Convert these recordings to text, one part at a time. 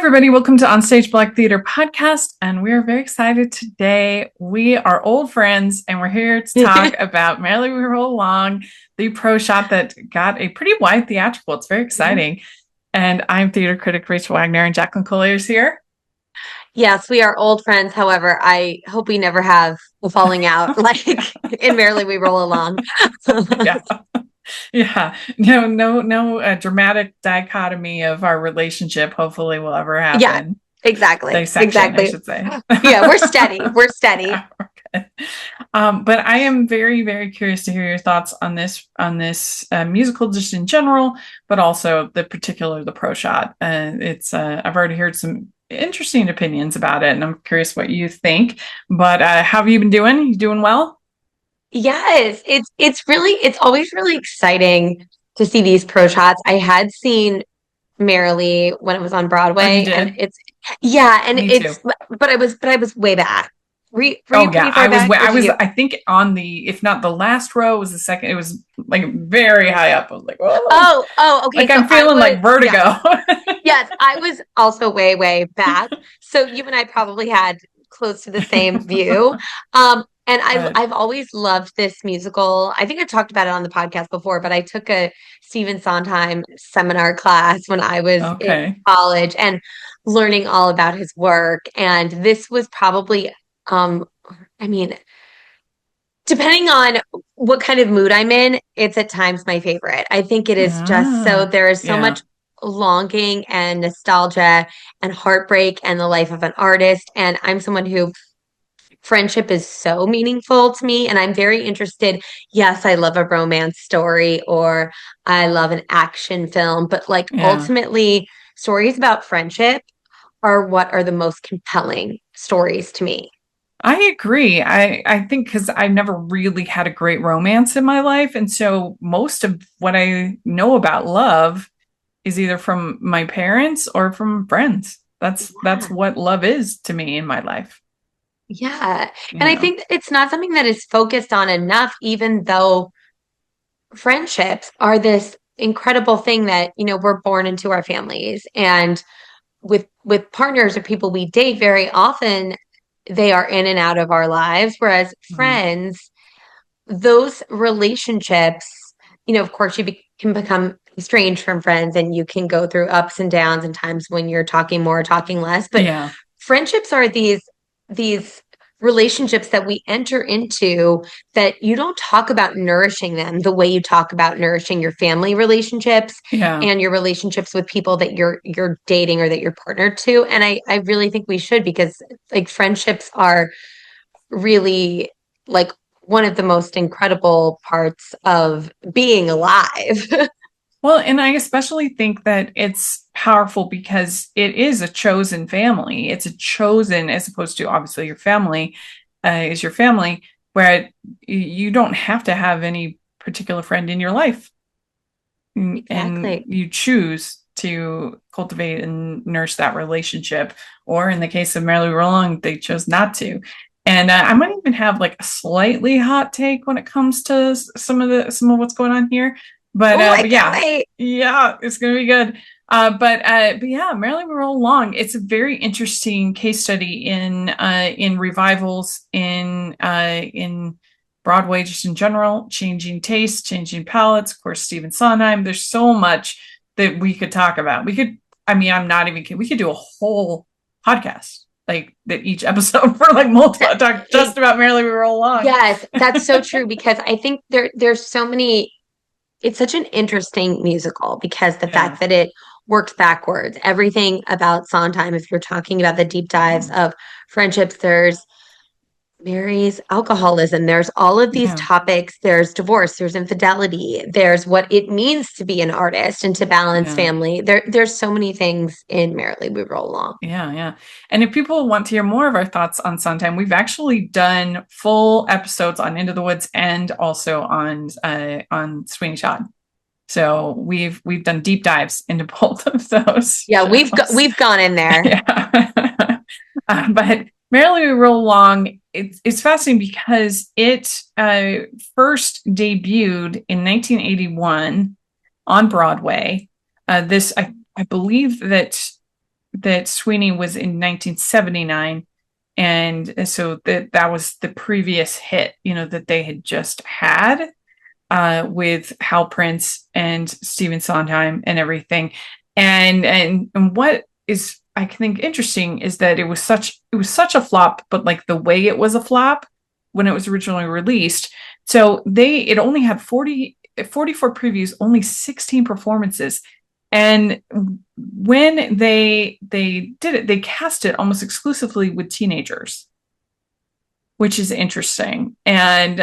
everybody. Welcome to OnStage Black Theater Podcast. And we are very excited today. We are old friends and we're here to talk about Merrily We Roll Along, the pro shot that got a pretty wide theatrical. It's very exciting. And I'm theater critic Rachel Wagner, and Jacqueline Collier is here. Yes, we are old friends. However, I hope we never have a falling out like in Merrily We Roll Along. Yeah. Yeah. No dramatic dichotomy of our relationship hopefully will ever happen. Yeah, exactly. Dissection, I should say. Yeah, we're steady. We're steady. Okay. But I am very, very curious to hear your thoughts on this musical just in general, but also the pro shot. I've already heard some interesting opinions about it, and I'm curious what you think. But how have you been doing? You doing well? Yes, it's always really exciting to see these pro shots. I had seen Merrily when it was on Oh, you Broadway, and did? Me too. but I was way back. Were you Oh yeah, pretty far back? I Where'd was you? I think on the, if not the last row, it was the second. It was like very high up. I was like, whoa, Okay. like So I'm I feeling was, like yeah. vertigo. Yes, I was also way, way back. So you and I probably had close to the same view. And I've But I've always loved this musical. I think I talked about it on the podcast before, but I took a Stephen Sondheim seminar class when I was in okay. college and learning all about his work. And this was probably, um, I mean, depending on what kind of mood I'm in, it's at times my favorite. I think it is just so there is so Yeah. much longing and nostalgia and heartbreak and the life of an artist. And I'm someone who friendship is so meaningful to me. And I'm very interested. Yes, I love a romance story or I love an action film, but like Yeah. ultimately, stories about friendship are what are the most compelling stories to me. I agree. I think because I never really had a great romance in my life. And so most of what I know about love is either from my parents or from friends. That's Yeah. what love is to me in my life, Yeah. you And I know. think it's not something that is focused on enough, even though friendships are this incredible thing that, we're born into our families. And with partners or people we date, very often they are in and out of our lives. Whereas Mhm. friends, those relationships, of course, can become estranged from friends and you can go through ups and downs and times when you're talking more, talking less. But Yeah. friendships are these relationships that we enter into that you don't talk about nourishing them the way you talk about nourishing your family relationships Yeah. and your relationships with people that you're dating or that you're partnered to. And I really think we should, because like friendships are really like one of the most incredible parts of being alive. Well, and I especially think that it's powerful because it is a chosen family. It's a chosen, as opposed to obviously your family is your family, where you don't have to have any particular friend in your life. And Exactly. you choose to cultivate and nurse that relationship. Or in the case of Merrily We Roll Along, they chose not to. And I might even have like a slightly hot take when it comes to some of what's going on here. Oh, I But can't yeah, wait. yeah, it's gonna be good. But yeah, Merrily We Roll Along. It's a very interesting case study in revivals in Broadway just in general, changing tastes, changing palettes. Of course, Stephen Sondheim. There's so much that we could talk about. I mean, I'm not even kidding. We could do a whole podcast, like that each episode for like multiple, That, talk just it, about Merrily We Roll Along. yes, that's so true, because I think there's so many. It's such an interesting musical because the Yeah. fact that it works backwards, everything about Sondheim, if you're talking about the deep dives Mhm. of friendships, there's Mary's alcoholism, there's all of these Yeah. topics, there's divorce, there's infidelity, there's what it means to be an artist and to balance Yeah. family. There's so many things in Merrily We Roll Along. Yeah, yeah. And if people want to hear more of our thoughts on Sondheim, we've actually done full episodes on Into the Woods and also on Sweeney Todd. So we've done deep dives into both of those Yeah, shows. we've gone in there. Yeah. But Merrily We Roll Along, it's fascinating because it first debuted in 1981 on Broadway. I believe that that Sweeney was in 1979, and so that was the previous hit, that they had just had with Hal Prince and Stephen Sondheim and everything. And what is I think interesting is that it was such a flop, but like the way it was a flop when it was originally released. So it only had 44 previews, only 16 performances. And when they did it, they cast it almost exclusively with teenagers, which is interesting, and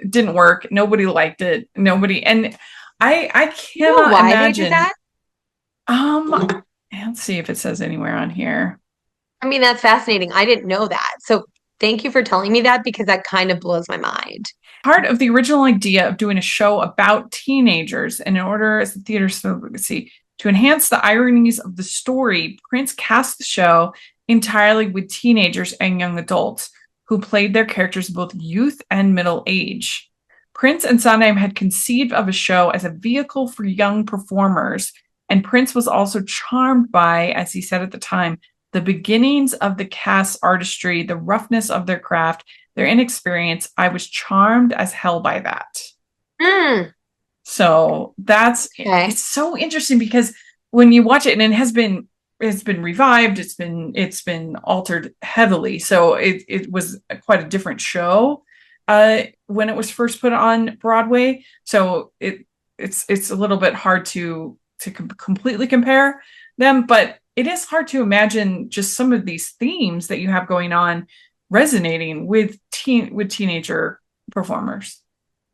didn't work. Nobody liked it. Nobody, and I You know cannot why they did imagine. that? Let's see if it says anywhere on here. I mean, that's fascinating. I didn't know that. So thank you for telling me that because that kind of blows my mind. Part of the original idea of doing a show about teenagers, and in order as the theater see to enhance the ironies of the story, Prince cast the show entirely with teenagers and young adults who played their characters both youth and middle age. Prince and Sondheim had conceived of a show as a vehicle for young performers, and Prince was also charmed by, as he said at the time, the beginnings of the cast's artistry, the roughness of their craft, their inexperience. I was charmed as hell by that. Mm, So okay. it's so interesting because when you watch it, and it's been revived, it's been altered heavily. So it was quite a different show when it was first put on Broadway. So it's a little bit hard to completely compare them, but it is hard to imagine just some of these themes that you have going on resonating with teenager performers.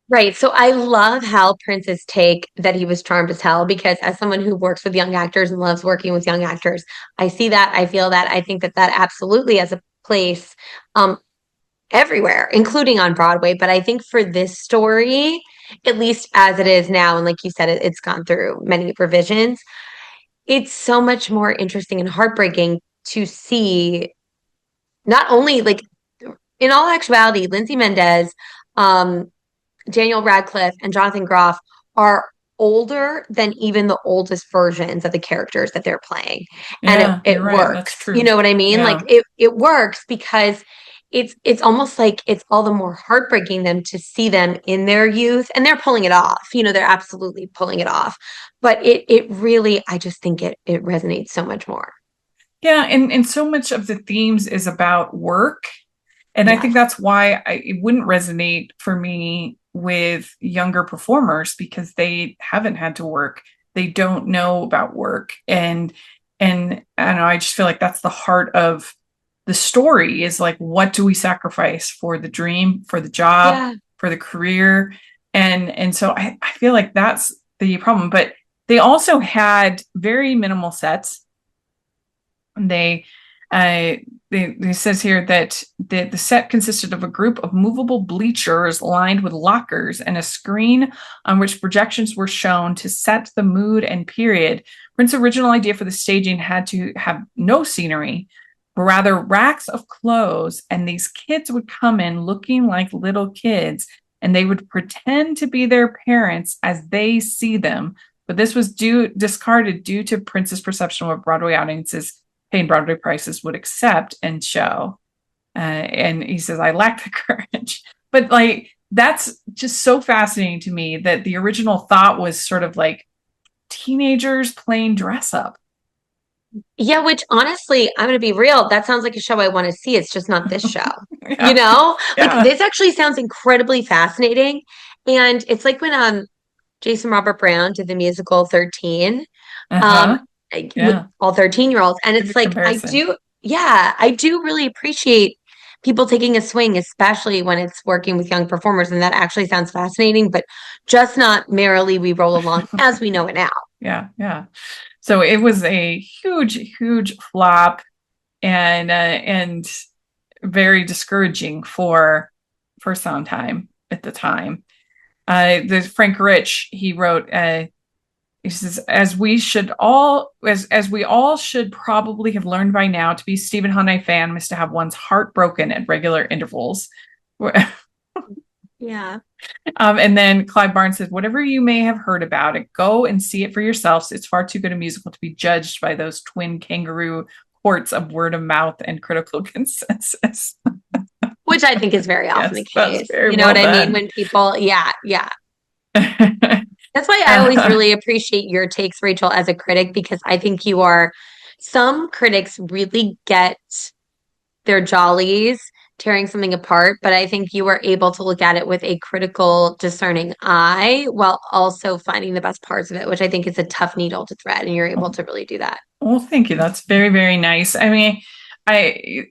Right. So I love Hal Prince's take that he was charmed as hell because as someone who works with young actors and loves working with young actors, I see that, I feel that, I think that that absolutely has a place um everywhere, including on Broadway. But I think for this story, at least as it is now, and like you said, it's gone through many revisions, it's so much more interesting and heartbreaking to see not only like in all actuality, Lindsay Mendez, um, Daniel Radcliffe and Jonathan Groff are older than even the oldest versions of the characters that they're playing. And it, Yeah, you're it right. That's works. You true. know what I mean? Like Yeah. it works because it's almost like it's all the more heartbreaking them to see them in their youth and they're pulling it off. You know, they're absolutely pulling it off. But it really, I just think it resonates so much more. Yeah, and so much of the themes is about work. And I think Yes. that's why it wouldn't resonate for me with younger performers because they haven't had to work. They don't know about work. And I don't know, I just feel like that's the heart of the story is like, what do we sacrifice for the dream, for the job, Yeah. for the career? And so I feel like that's the problem. But they also had very minimal sets. They uh, it says here that the set consisted of a group of movable bleachers lined with lockers and a screen on which projections were shown to set the mood and period. Prince's original idea for the staging had to have no scenery, but rather racks of clothes, and these kids would come in looking like little kids, and they would pretend to be their parents as they see them. But this was discarded due to Prince's perception of what Broadway audiences paying Broadway prices would accept and show. And he says, I lack the courage. But like, that's just so fascinating to me that the original thought was sort of like teenagers playing dress up. Yeah, which honestly, I'm going to be real. That sounds like a show I want to see. It's just not this show. You Yeah. know, like Yeah. this actually sounds incredibly fascinating. And it's like when Jason Robert Brown did the musical 13, um, Uh-huh. like, with Yeah. all 13-year-olds. And Good it's like comparison. yeah, I do really appreciate people taking a swing, especially when it's working with young performers. And that actually sounds fascinating, but just not Merrily We Roll Along as we know it now. Yeah. Yeah. So it was a huge, huge flop, and very discouraging for Sondheim at the time. The Frank Rich, he wrote, he says, as we all should probably have learned by now, to be a Stephen Honey fan must to have one's heart broken at regular intervals. Yeah. And then Clive Barnes said, whatever you may have heard about it, go and see it for yourselves. It's far too good a musical to be judged by those twin kangaroo courts of word of mouth and critical consensus. Which I think is very often the Yes, that's case. very You know well what I mean? done. When people, yeah, yeah. That's why I always really appreciate your takes, Rachel, as a critic, because I think some critics really get their jollies tearing something apart, but I think you are able to look at it with a critical, discerning eye while also finding the best parts of it, which I think is a tough needle to thread, and you're able to really do that. Well, thank you. That's very, very nice. I mean, I,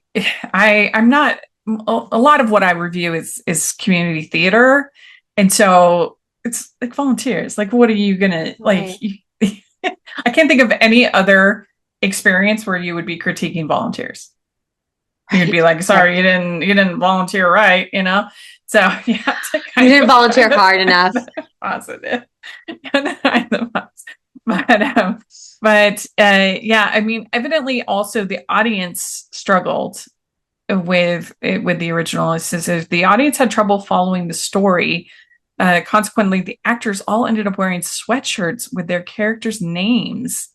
I'm not. A lot of what I review is community theater, and so it's like volunteers. Like, what are you gonna like? Right. I can't think of any other experience where you would be critiquing volunteers. You'd be Right. like, Right. sorry, you didn't volunteer right, you know? So you have to You kind didn't of volunteer find hard enough. the positive. But yeah, I mean, evidently also the audience struggled with the original. It says the audience had trouble following the story. Consequently, the actors all ended up wearing sweatshirts with their characters' names.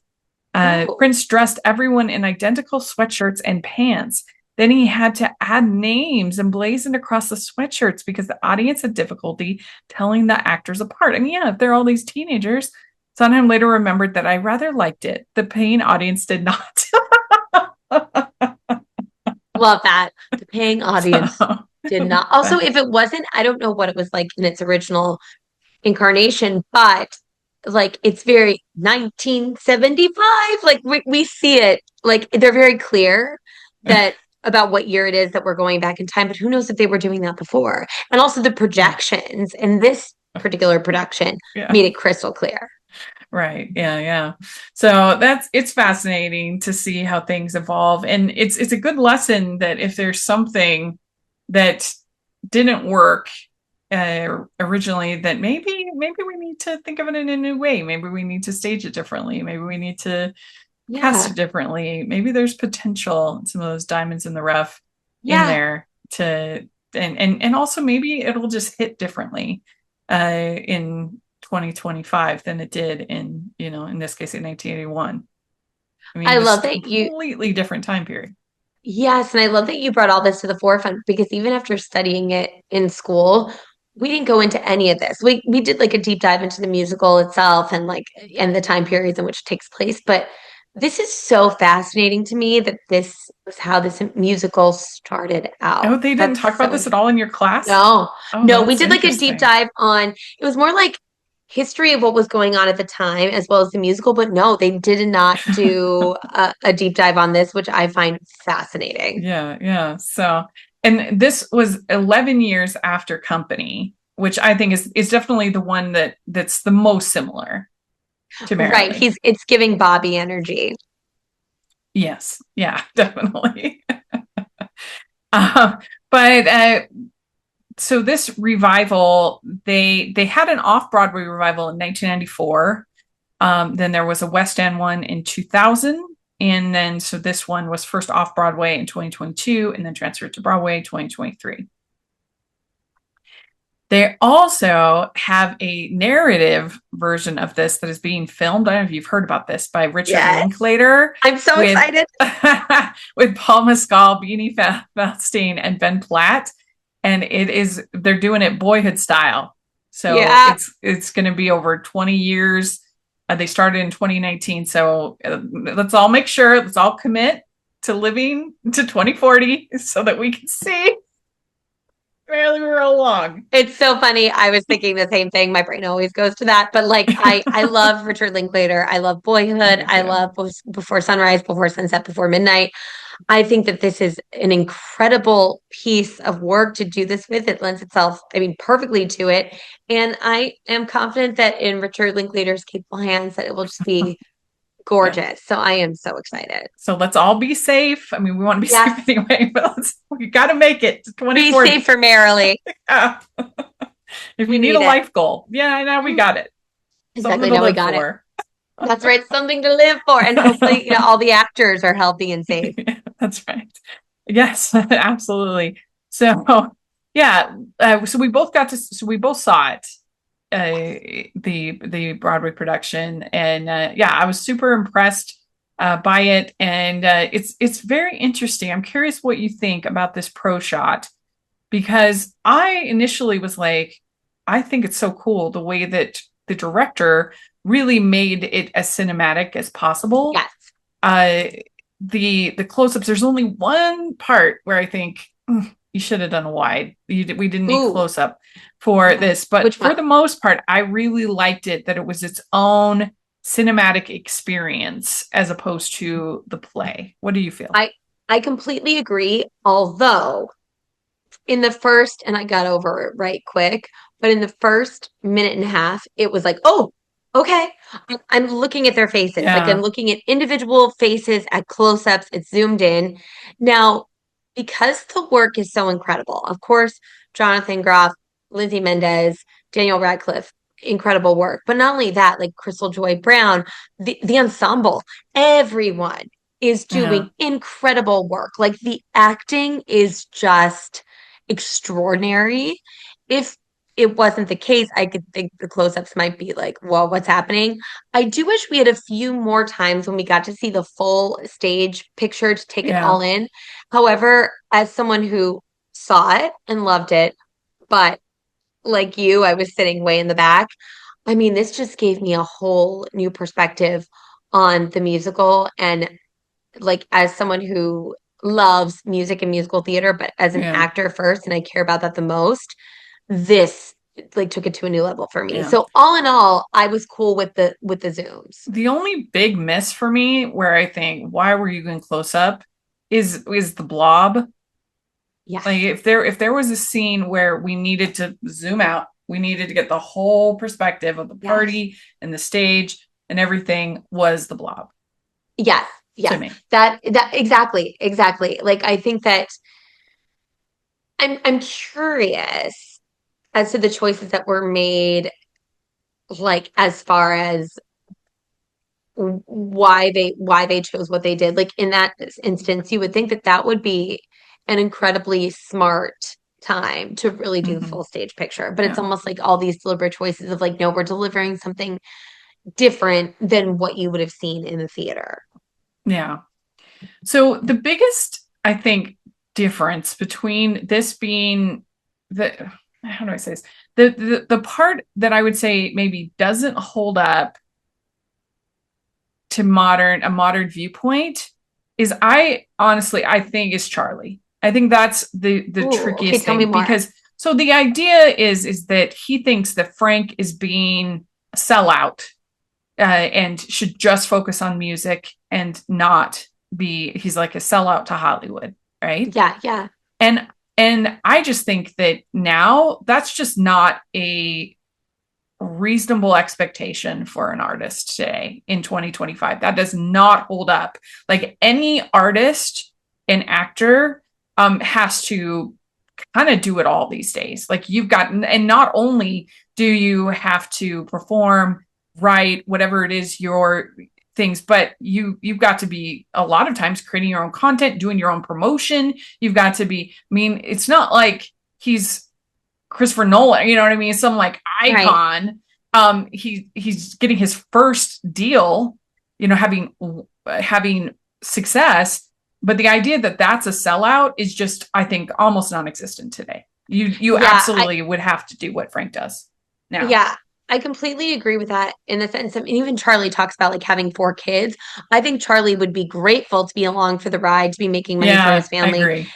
Oh, Prince dressed everyone in identical sweatshirts and pants. Then he had to add names emblazoned across the sweatshirts because the audience had difficulty telling the actors apart. I mean, yeah, if they're all these teenagers, Sondheim later remembered that I rather liked it. The paying audience did not. love that. The paying audience So, did not. Also, if it wasn't, I don't know what it was like in its original incarnation, but like it's very 1975. Like we see it, like they're very clear that about what year it is that we're going back in time, but who knows if they were doing that before? And also the yeah, projections in this particular production yeah. made it crystal clear. Right. Yeah, yeah. So it's fascinating to see how things evolve. And it's a good lesson that if there's something that didn't work originally, that maybe we need to think of it in a new way. Maybe we need to stage it differently. Maybe we need to cast Yeah. it differently. Maybe there's potential, some of those diamonds in the rough in Yeah. there to and also maybe it'll just hit differently in 2025 than it did in, in this case in 1981. I mean, I it was love a that you completely different time period. Yes, and I love that you brought all this to the forefront because even after studying it in school, we didn't go into any of this. We did like a deep dive into the musical itself and the time periods in which it takes place, but this is so fascinating to me that this was how this musical started Oh, out. they didn't That's talk about so this at all in your class? no, Oh, no, we that's did like a deep interesting. dive on it was more like history of what was going on at the time as well as the musical, but no, they did not do a deep dive on this, which I find fascinating. Yeah, yeah. So, and this was 11 years after Company, which I think is definitely the one that's the most similar to Right. Merrily. It's giving Bobby energy. Yes, yeah, definitely. Uh, but so this revival, they had an off-Broadway revival in 1994. Then there was a West End one in 2000. And then so this one was first off Broadway in 2022 and then transferred to Broadway 2023. They also have a narrative version of this that is being filmed. I don't know if you've heard about this by Richard Yes. Linklater I'm so with excited. with Paul Mescal, Beanie Feldstein, and Ben Platt. And they're doing it boyhood style. So Yeah. it's going to be over 20 years. They started in 2019. So let's all make sure, let's all commit to living to 2040 so that we can see Merrily We Roll Along. It's so funny. I was thinking the same thing. My brain always goes to that. But like I love Richard Linklater. I love I Boyhood. do I too. love Before Sunrise, Before Sunset, Before Midnight. I think that this is an incredible piece of work to do this with. It lends itself, I mean, perfectly to it. And I am confident that in Richard Linklater's capable hands that it will just be Yeah. gorgeous. So I am so excited. So let's all be safe. I mean, we want to be safe Yes. anyway, but we got to make it to Be 2040. safe for Merrily. Yeah. If you We need a need it. life goal, yeah, now we got it. Something Exactly. to Now we live got it. for. That's right. Something to live for. And hopefully, all the actors are healthy and safe. That's right. Yes, absolutely. So, Yeah. So we both saw it, the Broadway production, and yeah, I was super impressed by it, and it's very interesting. I'm curious what you think about this pro shot because I initially was like, I think it's so cool the way that the director really made it as cinematic as possible. Yes. Uh, the close-ups, there's only one part where I think you should have done a wide. We didn't need Ooh, close-up for okay. this, but Which for one? the most part, I really liked it that it was its own cinematic experience as opposed to the play. What do you feel? I I completely agree. Although in the first, and I got over it right quick, but in the first minute and a half, it was like, oh, okay. I'm looking at their faces. Like I'm Yeah, looking at individual faces at close-ups. It's zoomed in. Now, because the work is so incredible, of course, Jonathan Groff, Lindsay Mendez, Daniel Radcliffe, incredible work. But not only that, like Crystal Joy Brown, the ensemble, everyone is yeah, doing incredible work. Like the acting is just extraordinary. If it wasn't the case, I could think the close-ups might be like, well, what's happening? I do wish we had a few more times when we got to see the full stage picture to take it yeah, all in. However, as someone who saw it and loved it, but like you, I was sitting way in the back. I mean, this just gave me a whole new perspective on the musical. And like, as someone who loves music and musical theater, but as an yeah, actor first, and I care about that the most, this like took it to a new level for me. yeah. So all in all, I was cool with the zooms. The only big miss for me where I think, why were you going close up is the blob. Like Yes. if there was a scene where we needed to zoom out, we needed to get the whole perspective of the Yes. party and the stage and everything was the blob Yes. to Yes. me. That exactly. Exactly. Like I think that I'm curious as to the choices that were made, like as far as why they chose what they did. Like in that instance, you would think that that would be an incredibly smart time to really do the Hmm. full stage picture. But it's Yeah. almost like all these deliberate choices of like, no, we're delivering something different than what you would have seen in the theater. Yeah. So the biggest, I think, difference between this being the how do I say this? The part that I would say maybe doesn't hold up to a modern viewpoint is I honestly I think is Charlie. I think that's the Ooh, okay, trickiest tell me thing more. because so the idea is that he thinks that Frank is being a sellout and should just focus on music and not be he's like a sellout to Hollywood, right? Yeah, yeah, And and I just think that now that's just not a reasonable expectation for an artist today in 2025. That does not hold up. Like any artist and actor has to kind of do it all these days. Like you've got, and not only do you have to perform, write, whatever it is, your things, but you've got to be a lot of times creating your own content, doing your own promotion. You've got to be, I mean, it's not like he's Christopher Nolan, you know what I mean? Some like right. icon. He's getting his first deal, you know, having success. But the idea that that's a sellout is just, I think, almost non-existent today. You Yeah, absolutely would have to do what Frank does now. yeah, I completely agree with that in the sense of, and even Charlie talks about like having four kids. I think Charlie would be grateful to be along for the ride, to be making money for his Yeah, I family. agree.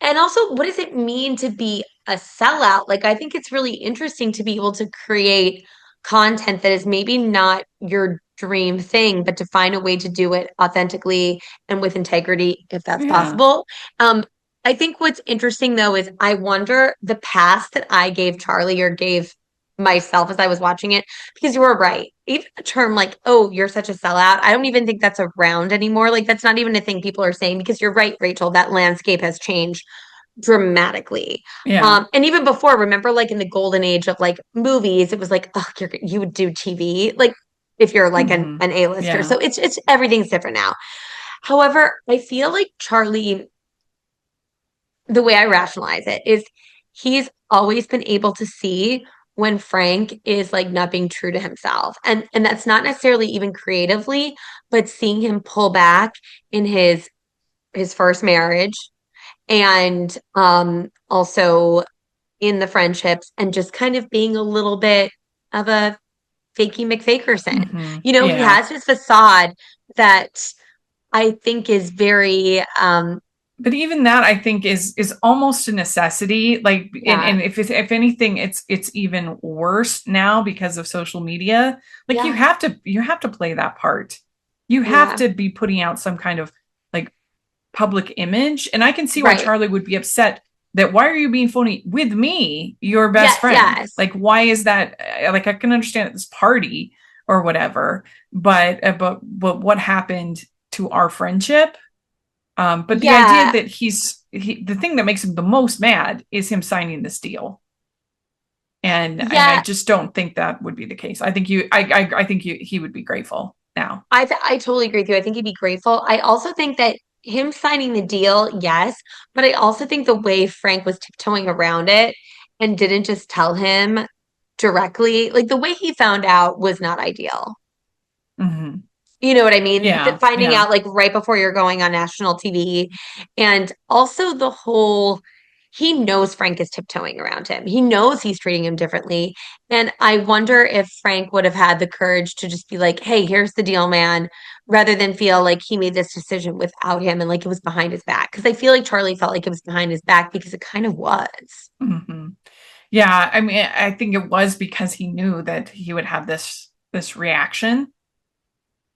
And also, what does it mean to be a sellout? Like, I think it's really interesting to be able to create content that is maybe not your dream thing, but to find a way to do it authentically and with integrity, if that's Yeah, possible. Um, I think what's interesting though is I wonder the pass that I gave Charlie or gave myself as I was watching it, because you were right. Even the term like, oh, you're such a sellout, I don't even think that's around anymore. Like, that's not even a thing people are saying because you're right, Rachel, that landscape has changed dramatically. yeah, And even before, remember, like in the golden age of like movies, it was like, oh, you would do TV, like if you're like hmm, an A-lister. yeah, So it's everything's different now. However, I feel like Charlie, the way I rationalize it is he's always been able to see when Frank is like not being true to himself. And that's not necessarily even creatively, but seeing him pull back in his first marriage and also in the friendships and just kind of being a little bit of a fakey McFakerson. He Yeah. has this facade that I think is very But even that I think is almost a necessity. Like, yeah, and if anything, it's even worse now because of social media. Like yeah, you have to play that part. You have yeah, to be putting out some kind of like public image. And I can see why right. Charlie would be upset that why are you being phony with me, your best Yes, friend? yes. Like, why is that? Like, I can understand at this party or whatever, but what happened to our friendship? But the idea Yeah, that the thing that makes him the most mad is him signing this deal. And I yeah. just don't think that would be the case. I think he would be grateful now. I totally agree with you. I think he'd be grateful. I also think that him signing the deal, yes, but I also think the way Frank was tiptoeing around it and didn't just tell him directly, like the way he found out was not ideal. Mm-hmm. You know what I mean? Yeah, Finding yeah. out like right before you're going on national TV. And also the whole, he knows Frank is tiptoeing around him. He knows he's treating him differently. And I wonder if Frank would have had the courage to just be like, hey, here's the deal, man, rather than feel like he made this decision without him and like it was behind his back. Because I feel like Charlie felt like it was behind his back because it kind of was. Mm-hmm. Yeah, I mean, I think it was because he knew that he would have this reaction,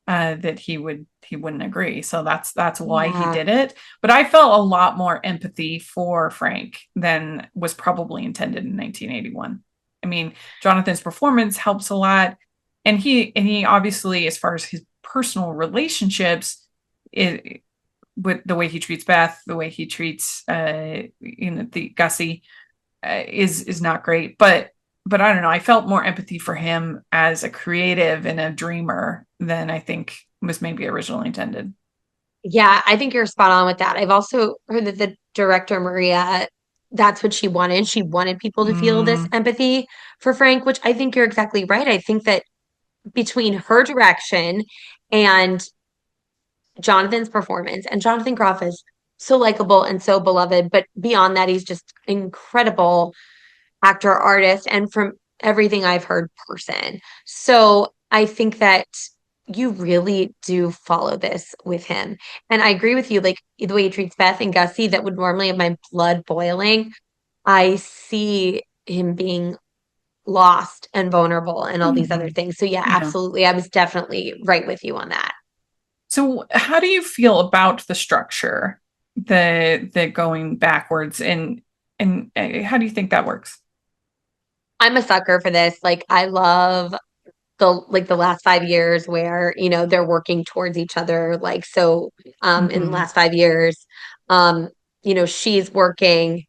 that he wouldn't agree. So that's why he Yeah. did it. But I felt a lot more empathy for Frank than was probably intended in 1981. I mean, Jonathan's performance helps a lot, and he obviously, as far as his personal relationships, it with the way he treats Beth, the way he treats the Gussie, is not great. But I don't know. I felt more empathy for him as a creative and a dreamer than I think was maybe originally intended. Yeah, I think you're spot on with that. I've also heard that the director, Maria, that's what she wanted. She wanted people to feel this Mm, empathy for Frank, which I think you're exactly right. I think that between her direction and Jonathan's performance, and Jonathan Groff is so likable and so beloved, but beyond that, he's just incredible actor, artist, and from everything I've heard, person. So I think that you really do follow this with him. And I agree with you, like the way he treats Beth and Gussie, that would normally have my blood boiling. I see him being lost and vulnerable and all these other mhm. things. So yeah, Yeah. absolutely. I was definitely right with you on that. So how do you feel about the structure, the going backwards, and how do you think that works? I'm a sucker for this. Like I love the last 5 years where they're working towards each other like so in the Hmm. last 5 years um she's working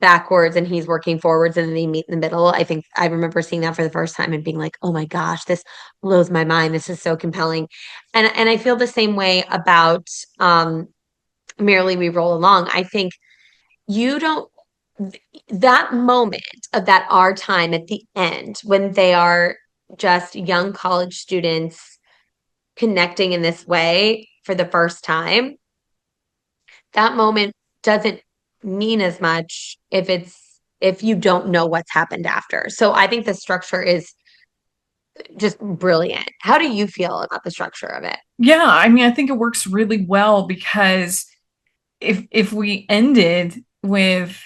backwards and he's working forwards and then they meet in the middle. I think I remember seeing that for the first time and being like, oh my gosh, this blows my mind, this is so compelling. And I feel the same way about Merrily We Roll Along. I think you don't that moment of that our time at the end when they are just young college students connecting in this way for the first time, that moment doesn't mean as much if you don't know what's happened after. So I think the structure is just brilliant. How do you feel about the structure of it? Yeah, I mean, I think it works really well because if we ended with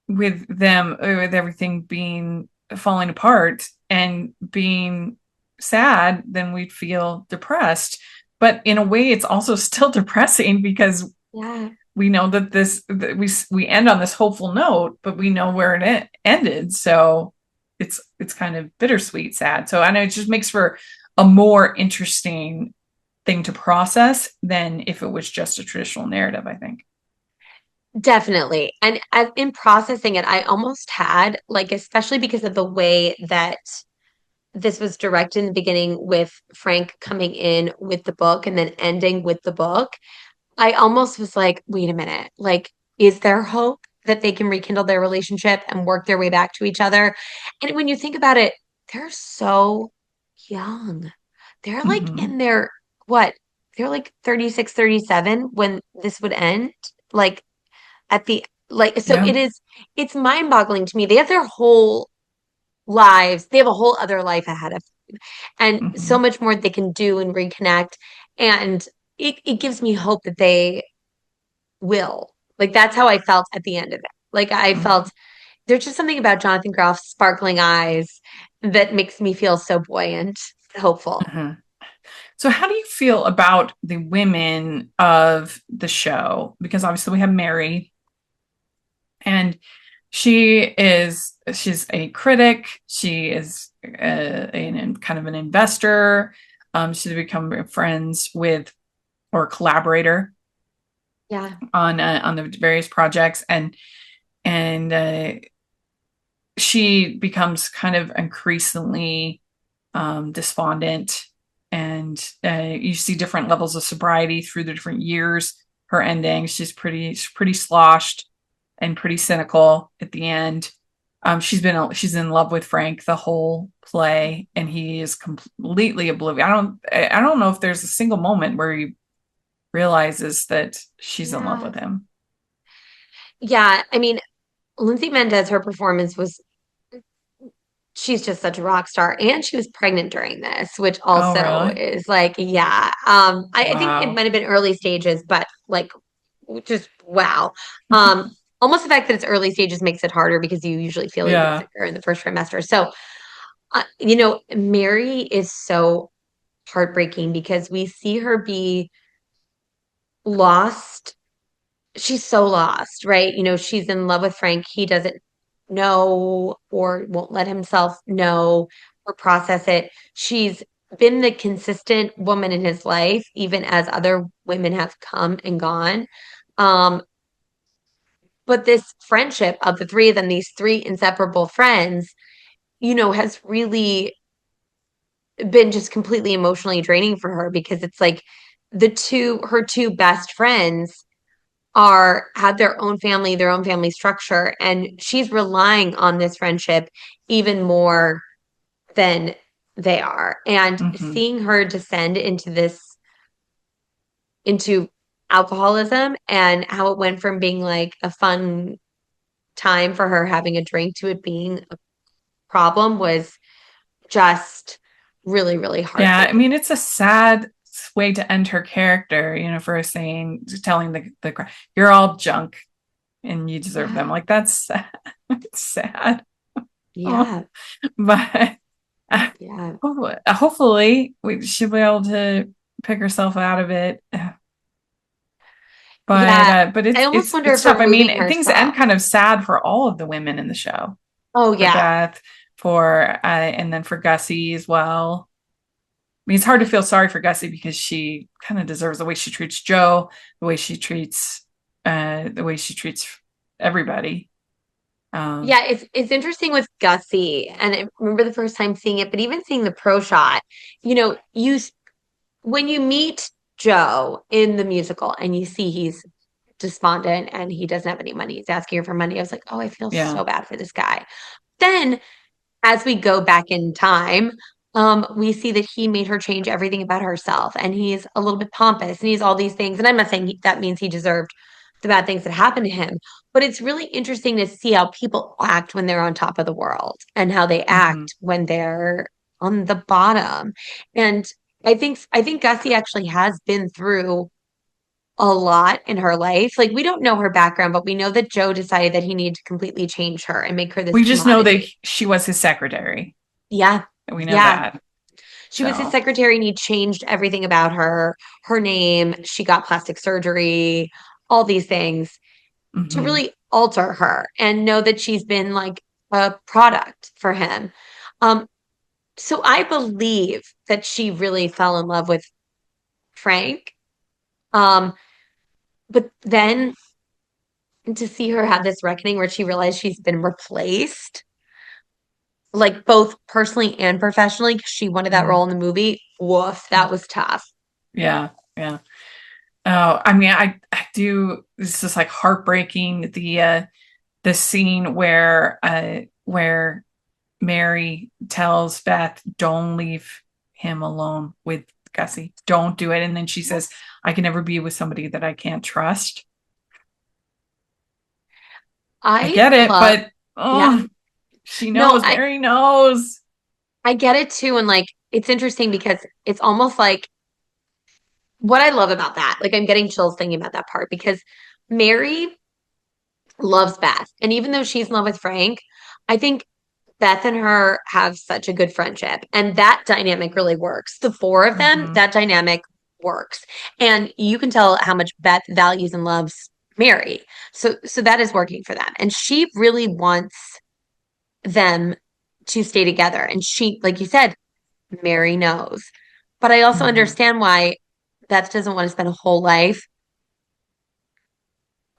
them, with everything being falling apart and being sad, then we'd feel depressed. But in a way, it's also still depressing because Yeah, we know that we end on this hopeful note, but we know where it ended. So it's kind of bittersweet, sad. So I know it just makes for a more interesting thing to process than if it was just a traditional narrative, I think. definitely. And as in processing it, I almost had like, especially because of the way that this was directed in the beginning with Frank coming in with the book and then ending with the book. I almost was like, wait a minute, like, is there hope? that they can rekindle their relationship and work their way back to each other. And when you think about it, they're so young. They're like Hmm. in their what? They're like 36, 37 when this would end. Like at the like so Yeah. it's mind-boggling to me. They have their whole lives. They have a whole other life ahead of them and so Hmm. much more they can do and reconnect. And it gives me hope that they will. Like that's how I felt at the end of it. Like I Hmm. felt there's just something about Jonathan Groff's sparkling eyes that makes me feel so buoyant, hopeful. Hmm. So, how do you feel about the women of the show? Because obviously we have Mary, and she's a critic. She is kind of an investor. She's become friends with or collaborator Yeah. on the various projects, and she becomes kind of increasingly despondent, and you see different levels of sobriety through the different years. Her ending, she's pretty sloshed and pretty cynical at the end. She's in love with Frank the whole play, and he is completely oblivious. I don't know if there's a single moment where he realizes that she's in love Yeah. with him. Yeah. I mean, Lindsay Mendez, her performance was she's just such a rock star. And she was pregnant during this, which Oh, also really? is like, yeah. I think it Wow. might have been early stages, but like just wow. Um, Almost the fact that it's early stages makes it harder because you usually feel even Yeah. sicker in the first trimester. So, you know, Mary is so heartbreaking because we see her be lost. She's so lost, right? You know, she's in love with Frank. He doesn't know or won't let himself know or process it. She's been the consistent woman in his life, even as other women have come and gone. Um, but this friendship of the three of them, these three inseparable friends, you know, has really been just completely emotionally draining for her because it's like her two best friends are have their own family structure, and she's relying on this friendship even more than they are. And Hmm. seeing her descend into alcoholism and how it went from being like a fun time for her having a drink to it being a problem was just really, really Yeah, I heartbreaking. mean, it's a sad way to end her character, for telling the you're all junk and you deserve them. Yeah. Like that's sad. It's sad. Oh, Yeah. but Yeah. hopefully she'll be able to pick herself out of it. But Yeah. uh, but I it's almost it's wonder it's if tough. I removing mean, things end herself. kind of sad for all of the women in the show. Oh, For yeah. Beth, and then for Gussie as well. I mean, it's hard to feel sorry for Gussie because she kind of deserves the way she treats Joe, the way she treats everybody. Um, Yeah, it's interesting with Gussie, and I remember the first time seeing it, but even seeing the pro shot, you know, when you meet Joe in the musical and you see he's despondent and he doesn't have any money, he's asking her for money. I was like, oh, I feel yeah. so bad for this guy. Then as we go back in time, we see that he made her change everything about herself, and he's a little bit pompous, and he's all these things. And I'm not saying that means he deserved the bad things that happened to him, but it's really interesting to see how people act when they're on top of the world and how they Hmm. act when they're on the bottom. And I think Gussie actually has been through a lot in her life. Like we don't know her background, but we know that Joe decided that he needed to completely change her and make her this We just know that commodity. she was his secretary. Yeah. We know Yeah. that. She was his So, secretary and he changed everything about her, her name. She got plastic surgery, all these things to hmm. really alter her and know that she's been like a product for him. Um, so I believe that she really fell in love with Frank. Um, but then to see her have this reckoning where she realized she's been replaced, like both personally and professionally, because she wanted that role in the movie. Woof, that was tough. Yeah, yeah. Oh, I mean, I do. It's just like heartbreaking. the scene where Mary tells Beth, "Don't leave him alone with Gussie. Don't do it." And then she says, "I can never be with somebody that I can't trust." I I get it, love, but yeah. oh, she No, knows. Mary knows. I get it too. And like, it's interesting because it's almost like what I love about that. Like, I'm getting chills thinking about that part because Mary loves Beth. And even though she's in love with Frank, I think Beth and her have such a good friendship. And that dynamic really works. The four of them, Mm-hmm. that dynamic works. And you can tell how much Beth values and loves Mary. So that is working for them. And she really wants them to stay together. And she, like you said, Mary knows. But I also Mm-hmm. understand why Beth doesn't want to spend a whole life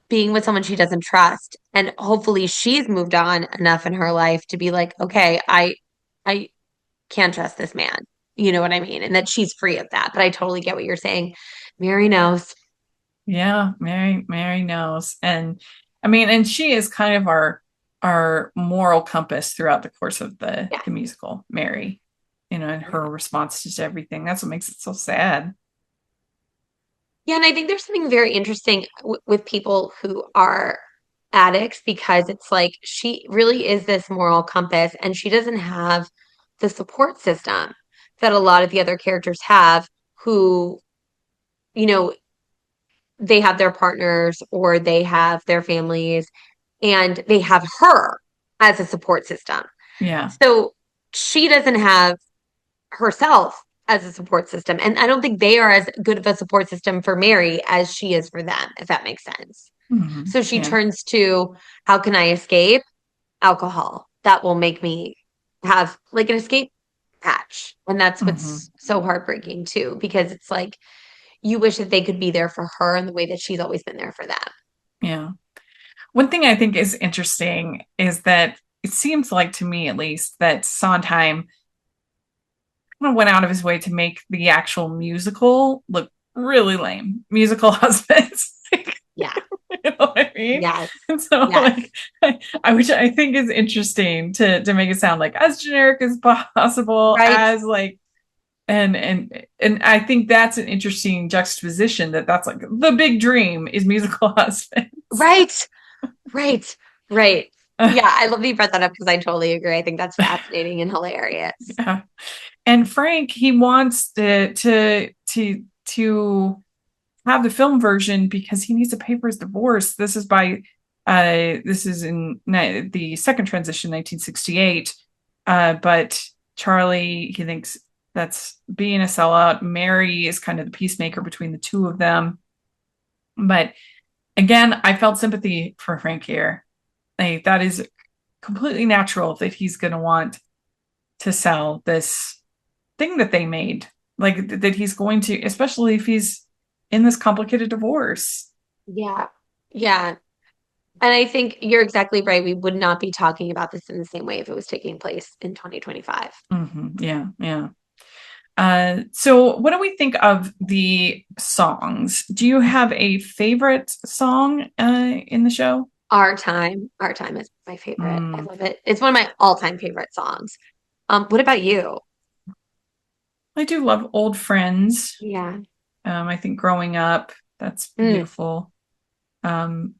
being with someone she doesn't trust. And hopefully she's moved on enough in her life to be like, okay, I can't trust this man. You know what I mean? And that she's free of that. But I totally get what you're saying. Mary knows. Yeah, Mary knows. And I mean, and she is kind of our moral compass throughout the course of Yeah. the musical, Mary, and her responses to everything. That's what makes it so sad. Yeah, and I think there's something very interesting with people who are addicts because it's like she really is this moral compass and she doesn't have the support system that a lot of the other characters have who, you know, they have their partners or they have their families and they have her as a support system. Yeah. So she doesn't have herself as a support system. And I don't think they are as good of a support system for Mary as she is for them, if that makes sense. Hmm. So she Yeah. turns to how can I escape? Alcohol. That will make me have like an escape patch. And that's Hmm. what's so heartbreaking too, because it's like you wish that they could be there for her in the way that she's always been there for them. Yeah. One thing I think is interesting is that it seems like to me at least that Sondheim kind of went out of his way to make the actual musical look really lame. Musical husbands. Yeah. You know what I mean? Yes. And so Yes. like which I think is interesting to make it sound like as generic as possible, Right. as like and I think that's an interesting juxtaposition that's like the big dream is musical husbands. Right. Right. Right. Yeah. I love that you brought that up because I totally agree. I think that's fascinating and hilarious. Yeah. And Frank, he wants to have the film version because he needs to pay for his divorce. This is in the second transition, 1968. But Charlie, he thinks that's being a sellout. Mary is kind of the peacemaker between the two of them. But again, I felt sympathy for Frank here. Like, that is completely natural that he's going to want to sell this thing that they made. Like that he's going to, especially if he's in this complicated divorce. Yeah. Yeah. And I think you're exactly right. We would not be talking about this in the same way if it was taking place in 2025. Yeah, yeah. So what do we think of the songs? Do you have a favorite song in the show? Our Time is my favorite. I Mm, love it. It's one of my all-time favorite songs. What about you? I do love Old Friends. Yeah. I think growing up, that's Mm, beautiful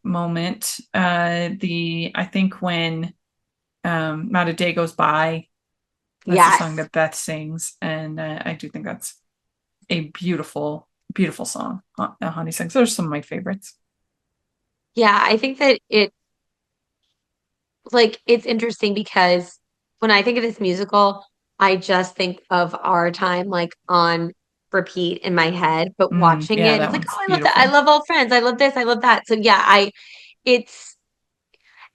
moment. The I think when Not a Day Goes By, that's the song yes. that Beth sings, and I do think that's a beautiful, beautiful song. Honey sings. Those are some of my favorites. Yeah, I think that it's interesting because when I think of this musical, I just think of Our Time like on repeat in my head, but watching Yeah, it, it's that like, oh, one's I love that. I beautiful. love Old Friends. I love this. I love that. So yeah, it's,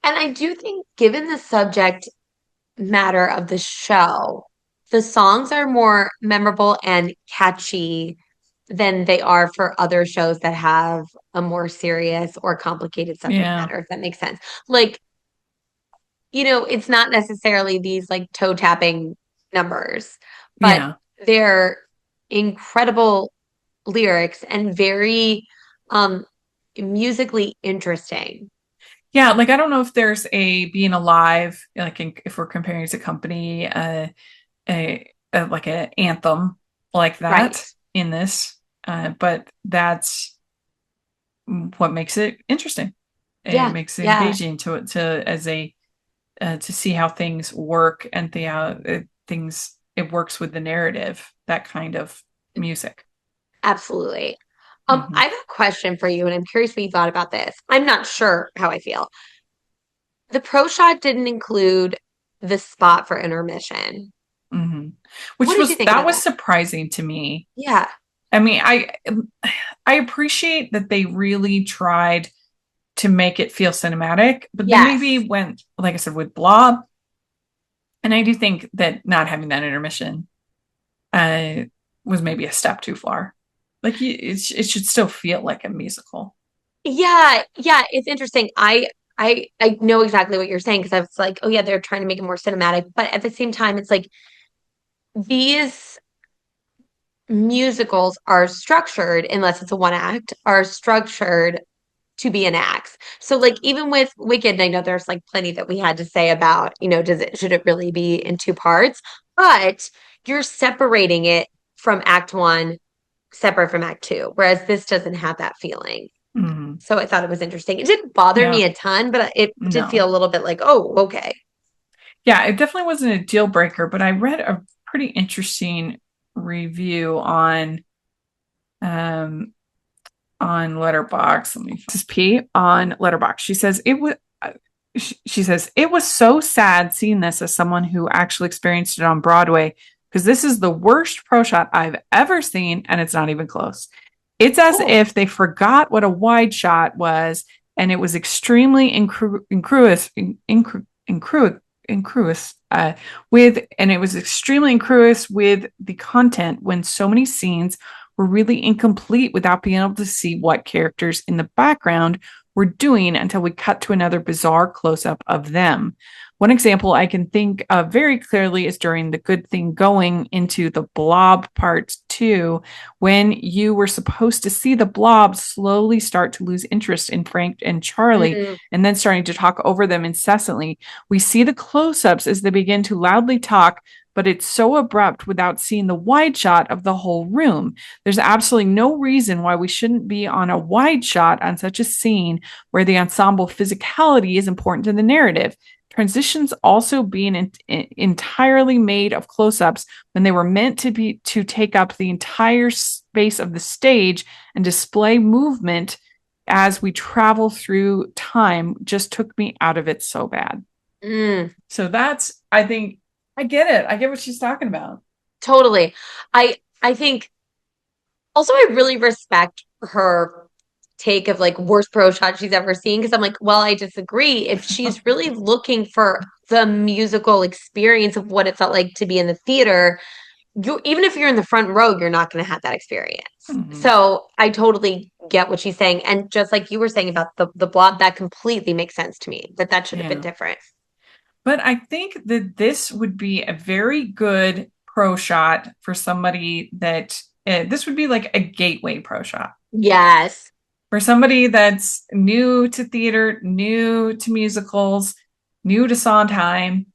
and I do think given the subject matter of the show, the songs are more memorable and catchy than they are for other shows that have a more serious or complicated subject Yeah, matter, if that makes sense. Like, it's not necessarily these like toe tapping numbers, but yeah, they're incredible lyrics and very um musically interesting. Yeah, like I don't know if there's a being alive, if we're comparing to company, like an anthem like Right. that in this, but that's what makes it interesting. It Yeah. makes it Yeah. engaging to as a to see how things work and the how things it works with the narrative. That kind of music. Absolutely. I Hmm. have a question for you, and I'm curious what you thought about this. I'm not sure how I feel. The pro shot didn't include the spot for intermission. Hmm. What Which did you was think that about was that? surprising to me. Yeah. I mean, I appreciate that they really tried to make it feel cinematic, but they maybe Yes. went, like I said, with Blob. And I do think that not having that intermission uh, was maybe a step too far. Like it should still feel like a musical. Yeah. Yeah. It's interesting. I know exactly what you're saying because I was like, oh yeah, they're trying to make it more cinematic, but at the same time, it's like these musicals are structured, unless it's a one act, are structured to be an act. So like even with Wicked, I know there's like plenty that we had to say about, should it really be in two parts? But you're separating it from act one, separate from act two, whereas this doesn't have that feeling. Mm-hmm. So I thought it was interesting. It didn't bother me Yeah, a ton, but it did feel no. a little bit like, oh, okay. Yeah, it definitely wasn't a deal breaker, but I read a pretty interesting review um on Letterbox. Let me this is P on Letterbox. She says it was so sad seeing this as someone who actually experienced it on Broadway because this is the worst pro shot I've ever seen and it's not even close. It's as Oh, if they forgot what a wide shot was and it was extremely incruous and it was extremely incruous with the content when so many scenes were really incomplete without being able to see what characters in the background were doing until we cut to another bizarre close up of them. One example I can think of very clearly is during the good thing going into the blob part two, when you were supposed to see the blob slowly start to lose interest in Frank and Charlie mm, and then starting to talk over them incessantly. We see the close ups as they begin to loudly talk, but it's so abrupt without seeing the wide shot of the whole room. There's absolutely no reason why we shouldn't be on a wide shot on such a scene where the ensemble physicality is important to the narrative. Transitions also being entirely made of close-ups when they were meant to take up the entire space of the stage and display movement as we travel through time just took me out of it so bad. mm, So that's, I think, I get it. I get what she's talking about. totally. I think also I really respect her take of like worst pro shot she's ever seen because I'm like, well, I disagree. If she's really looking for the musical experience of what it felt like to be in the theater, you even if you're in the front row, you're not going to have that experience. Mm-hmm. So I totally get what she's saying, and just like you were saying about the blob, that completely makes sense to me. That should have been Yeah. different. But I think that this would be a very good pro shot for somebody that this would be like a gateway pro shot Yes. for somebody that's new to theater, new to musicals, new to Sondheim.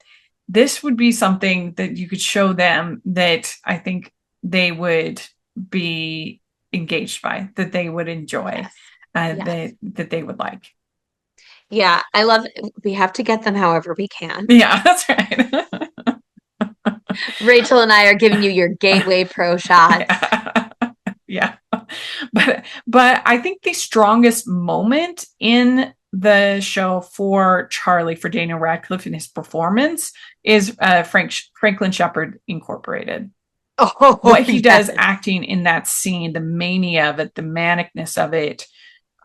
This would be something that you could show them that I think they would be engaged by, that they would enjoy, Yes. Yes. that they would like. Yeah, I love we have to get them however we can. Yeah, that's right. Rachel and I are giving you your gateway pro shots. Yeah. Yeah. But I think the strongest moment in the show for Charlie, for Daniel Radcliffe and his performance is Franklin Shepherd Incorporated. Oh, What he does yes. acting in that scene, the mania of it, the manicness of it.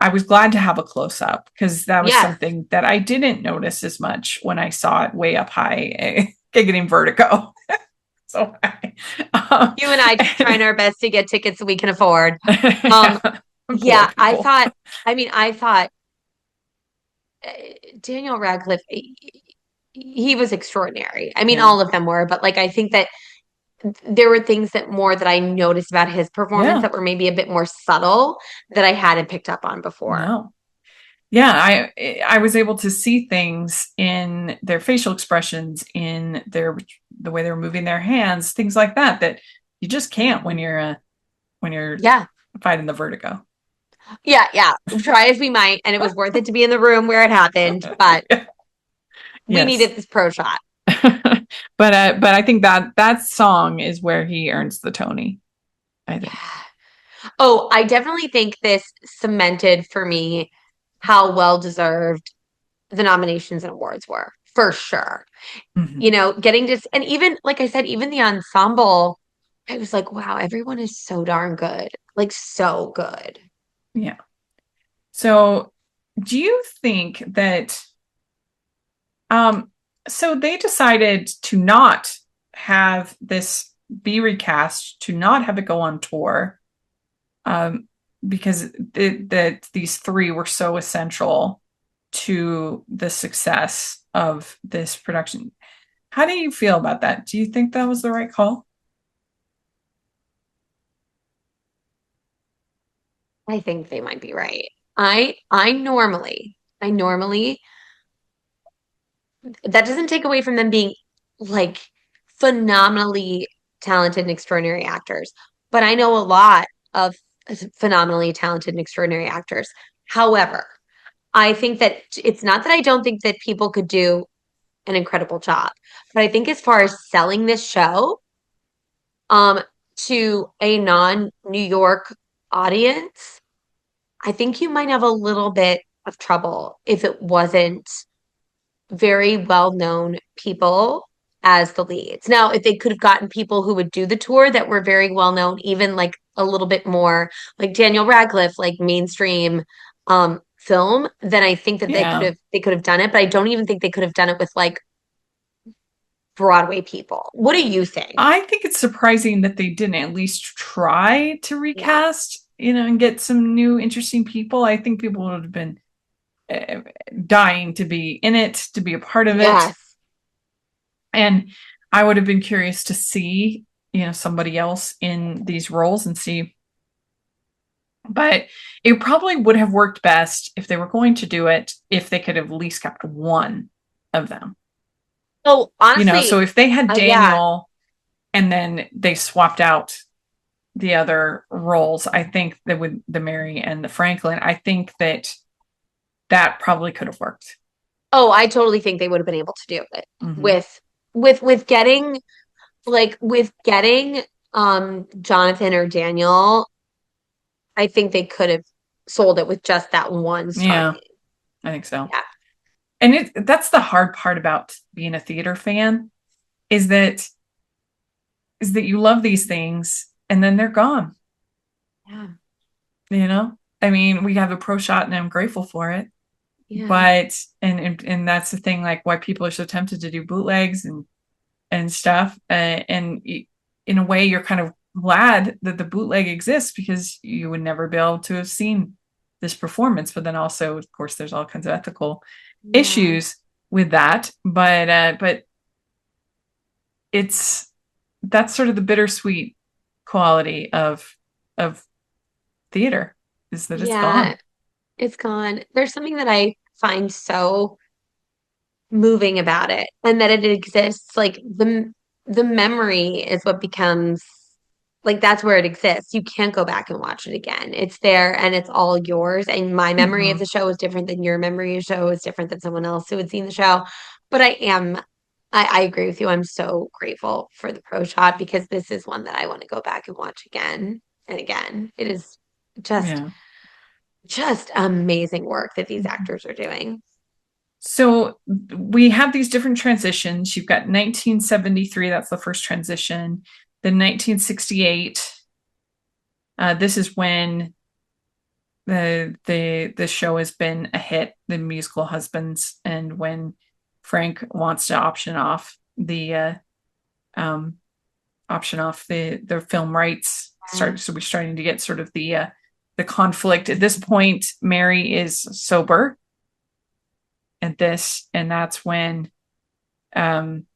I was glad to have a close up because that was Yes. something that I didn't notice as much when I saw it way up high, getting vertigo. So You and I trying our best to get tickets we can afford. Um, yeah, poor yeah, people. I thought uh, Daniel Radcliffe, he was extraordinary. I mean, Yeah, all of them were, but like I think that there were things that I noticed about his performance yeah, that were maybe a bit more subtle that I hadn't picked up on before. no. yeah, I was able to see things in their facial expressions, in the way they're moving their hands, things like that that you just can't when you're Yeah. fighting the vertigo. Yeah, yeah. Try as we might, and it was worth it to be in the room where it happened, but we Yes. needed this pro shot. But I think that song is where he earns the Tony, I think. Yeah. Oh, I definitely think this cemented for me how well deserved the nominations and awards were, for sure. Hmm. You know, getting to, and even, like I said, even the ensemble, I was like, wow, everyone is so darn good. Like, so good. Yeah. So do you think that um so they decided to not have this be recast, to not have it go on tour, um, because that these three were so essential to the success of this production. How do you feel about that? Do you think that was the right call? I think they might be right. I normally that doesn't take away from them being like phenomenally talented and extraordinary actors. But I know a lot of phenomenally talented and extraordinary actors. However, I think that it's not that I don't think that people could do an incredible job, but I think as far as selling this show, um, to a non-New York audience, I think you might have a little bit of trouble if it wasn't very well-known people as the leads. Now, if they could have gotten people who would do the tour that were very well-known, even like a little bit more like Daniel Radcliffe, like mainstream film, then I think that Yeah. they could have done it, but I don't even think they could have done it with like Broadway people. What do you think? I think it's surprising that they didn't at least try to Yeah. recast, and get some new interesting people. I think people would have been uh, dying to be in it, to be a part of it. Yes. And I would have been curious to see, somebody else in these roles and see. But it probably would have worked best if they were going to do it, if they could have at least kept one of them. Oh, So honestly, if they had yeah, Daniel and then they swapped out the other roles, I think that with the Mary and the Franklin, I think that probably could have worked. oh, I totally think they would have been able to do it Hmm. with with getting with getting Jonathan or Daniel. I think they could have sold it with just that one star Yeah, name. I think so. Yeah. And that's the hard part about being a theater fan, is that you love these things and then they're gone. Yeah. I mean, we have a pro shot and I'm grateful for it. Yeah. But and that's the thing, like why people are so tempted to do bootlegs and stuff. And in a way, you're kind of glad that the bootleg exists, because you would never be able to have seen this performance. But then also, of course, there's all kinds of ethical Yeah. issues with that. But it's that's sort of the bittersweet quality of theater, is that it's Yeah. gone. It's gone. There's something that I find so moving about it, and that it exists. Like the memory is what becomes like that's where it exists. You can't go back and watch it again. It's there and it's all yours. And my memory of Mm-hmm. the show is different than your memory of the show is different than someone else who had seen the show. But I agree with you. I'm so grateful for the pro shot because this is one that I want to go back and watch again and again. It is just Yeah. just amazing work that these actors are doing. So we have these different transitions. You've got 1973, that's the first transition. Then 1968, this is when the show has been a hit, the musical Husbands, and when Frank wants to um, option off the film rights. Yeah. So we're starting to get sort of the conflict. At this point, Mary is sober and that's when um,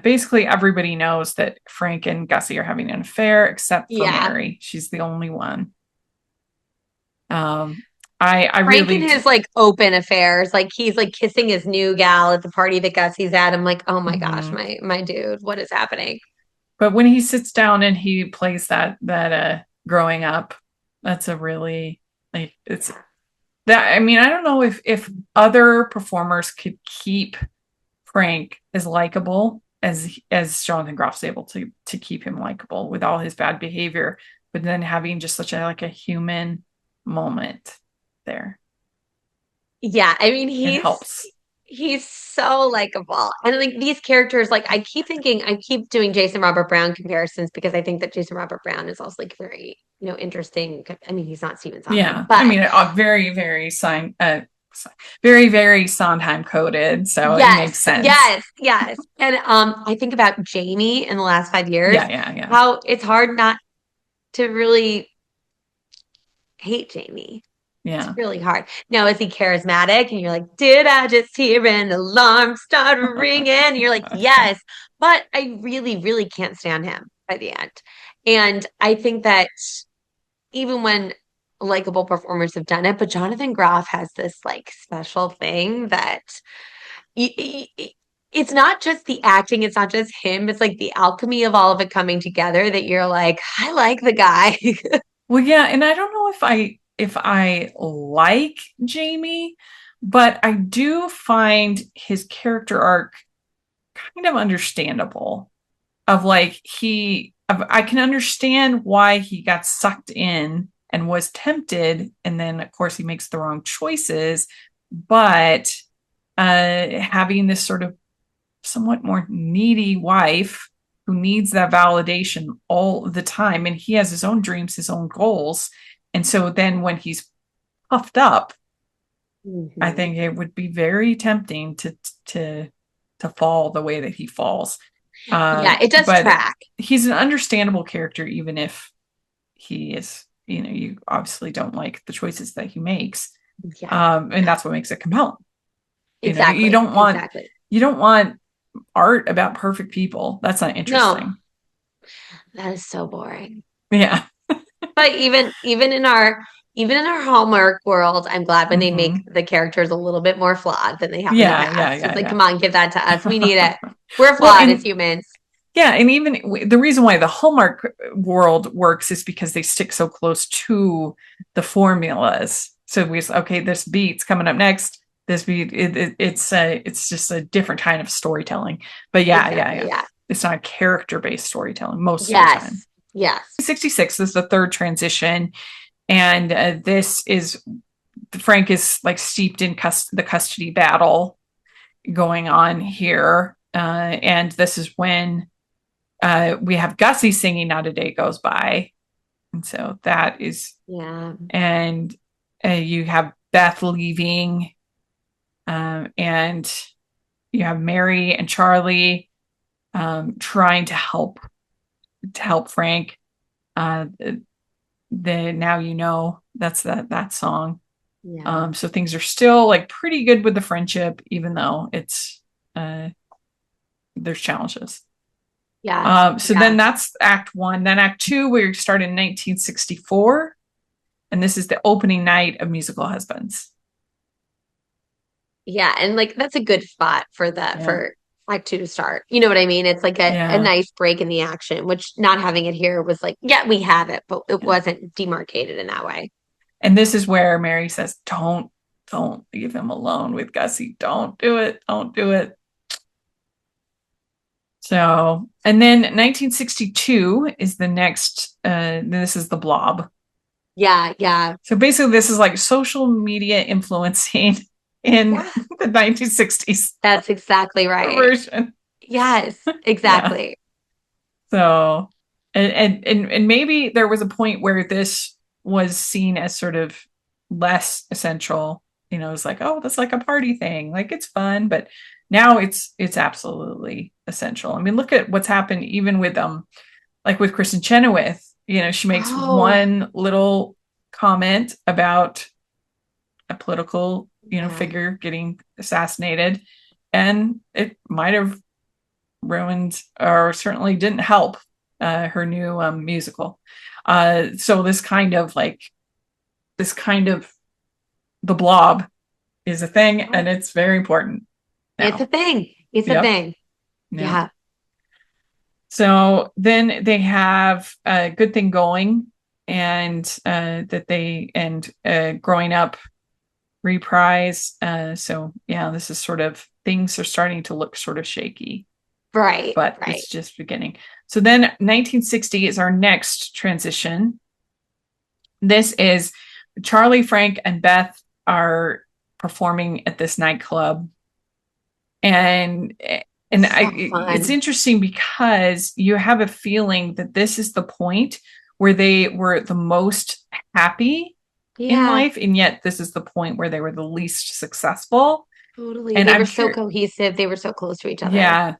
basically everybody knows that Frank and Gussie are having an affair, except for Yeah. Mary. She's the only one. Um, I Frank and really his like open affairs, like he's like kissing his new gal at the party that Gusie's at. I'm like, oh my gosh, mhm. my dude, what is happening? But when he sits down and he plays that growing up, that's a really like it's that I mean, I don't know if other performers could keep Frank as likable as Jonathan Groff's able to keep him likable with all his bad behavior, but then having just such a like a human moment there. Yeah, I mean It helps. he's so likable. And like these characters, like I keep thinking, I keep doing Jason Robert Brown comparisons because I think that Jason Robert Brown is also like very, interesting. I mean, he's not Stephen Sondheim, Yeah. I but mean, very very Sondheim coded, so it makes yes, sense. yes, yes. And I think about Jamie in the last 5 years, Yeah, yeah, yeah. how it's hard not to really hate Jamie. It's Yeah. really hard. Now, is he charismatic? And you're like, did I just hear an alarm start ringing? And you're like, yes. But I really, really can't stand him by the end. And I think that even when likable performers have done it, but Jonathan Groff has this like special thing that it's not just the acting, it's not just him, it's like the alchemy of all of it coming together that you're like, I like the guy. Well, yeah, and I don't know if I like Jamie, but I do find his character arc kind of understandable. Of like I can understand why he got sucked in and was tempted, and then of course he makes the wrong choices, but having this sort of somewhat more needy wife who needs that validation all the time. And he has his own dreams, his own goals. And so then when he's puffed up, I Mhm. think it would be very tempting to to fall the way that he falls. Yeah, it does But track. he's an understandable character, even if he is, you obviously don't like the choices that he makes. Yeah, And that's what makes it compelling. You exactly. don't want Exactly. art about perfect people. That's not No, interesting. that is so boring. Yeah. But even in our Hallmark world, I'm glad when they make Hmm. the characters a little bit more flawed than they have in the Yeah, yeah, past. It's yeah, like, yeah. come on, give that to us. We need it. We're Well, flawed as and humans. yeah, and even the reason why the Hallmark world works is because they stick so close to the formulas. So we okay, this beat's coming up next. This beat, it's just a different kind of storytelling. But yeah, yeah, Exactly. yeah. Yeah. It's not character based storytelling most of the time. Yes. Yes. 66 is the third transition, and this is Frank is like steeped in the custody battle going on here, and this is when we have Gussie singing "Not a Day Goes By," and so that is, Yeah. and you have Beth leaving, and you have Mary and Charlie trying to help Frank. The Now You Know, that's that song. Yeah. So things are still like pretty good with the friendship, even though it's uh, there's challenges. Yeah. So then Yeah. that's Act One. Then Act Two, we start in 1964, and this is the opening night of Musical Husbands. Yeah. And like that's a good spot for Yeah, for Act Two to start. You know what I mean? It's like a yeah, nice break in the action, which not having it here was like, yeah, we have it, but it yeah. wasn't demarcated in that way. And this is where Mary says, don't leave him alone with Gussie. Don't do it. Don't do it." So, and then 1962 is the next. This is the Blob. Yeah. Yeah. So basically, this is like social media influencing in Yeah. the 1960s That's exactly right. version. Yes, Yeah. exactly. So, and maybe there was a point where this was seen as sort of less essential. It's like, oh, that's like a party thing. Like it's fun, but now it's absolutely essential. I mean, look at what's happened even with like with Kristen Chenoweth. She makes Oh, one little comment about a political, yeah. figure getting assassinated, and it might have ruined or certainly didn't help her new musical. So this kind of the blob is a thing, Yeah. and it's very important It's a now. thing. It's a Yep. thing. Yeah. Yeah. So then they have a good thing going, and that they and growing up reprise. So yeah, this is sort of things are starting to look sort of shaky, Right. but Right. it's just beginning. So then 1960 is our next transition. This is Charlie, Frank, and Beth are performing at this nightclub, and So it's fun. interesting because you have a feeling that this is the point where they were the most happy in Yeah. life, and yet this is the point where they were the least successful. Totally. And They I'm were so curious, cohesive. They were so close to each other. yeah,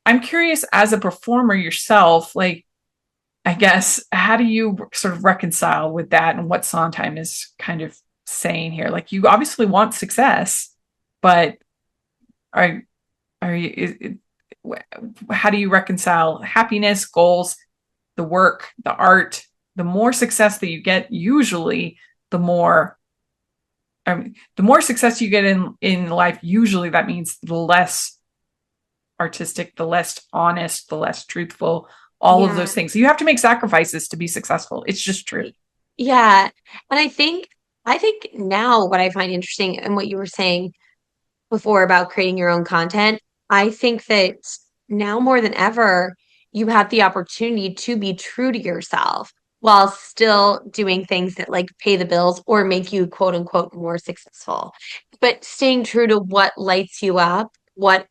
I'm curious as a performer yourself, like, I guess, how do you sort of reconcile with that and what Sondheim is kind of saying here? Like, you obviously want success, but are you, how do you reconcile happiness, goals, the work, the art? The more success that you get, usually, the more the more success you get in life, usually that means the less artistic, the less honest, the less truthful, all of those Yeah. things. So you have to make sacrifices to be successful. It's just true. Yeah. And I think now what I find interesting and what you were saying before about creating your own content, I think that now more than ever, you have the opportunity to be true to yourself while still doing things that like pay the bills or make you quote unquote more successful. But staying true to what lights you up, what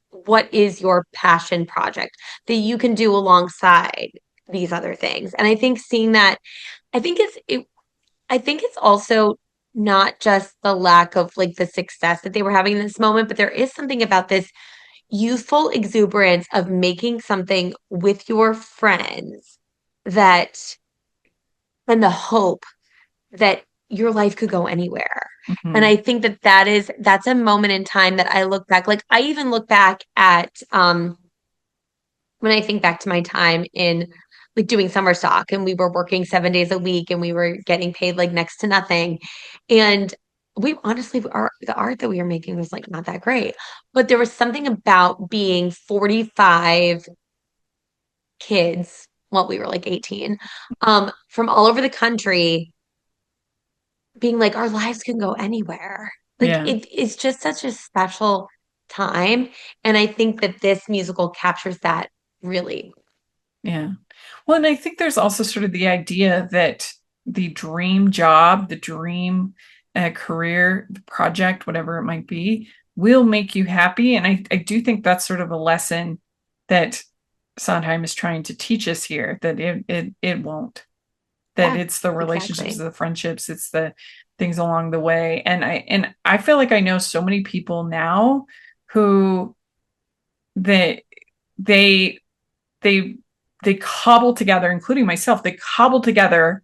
is your passion project that you can do alongside these other things. And I think seeing that, I think I think it's also not just the lack of like the success that they were having in this moment, but there is something about this youthful exuberance of making something with your friends that and the hope that your life could go anywhere. And Mm-hmm. I think that that's a moment in time that I look back, like I even look back at when I think back to my time in like doing summer stock and we were working 7 days a week and we were getting paid like next to nothing. And we honestly, the art that we were making was like not that great. But there was something about being 45 kids, well, we were like 18, from all over the country being like, our lives can go anywhere. Like Yeah. it's just such a special time. And I think that this musical captures that really. Yeah. Well, and I think there's also sort of the idea that the dream job, the dream career, the project, whatever it might be, will make you happy. And I do think that's sort of a lesson that Sondheim is trying to teach us here, that it won't, that Yeah, it's the relationships, exactly. the friendships, it's the things along the way. And I feel like I know so many people now who that they they they cobble together, including myself, they cobble together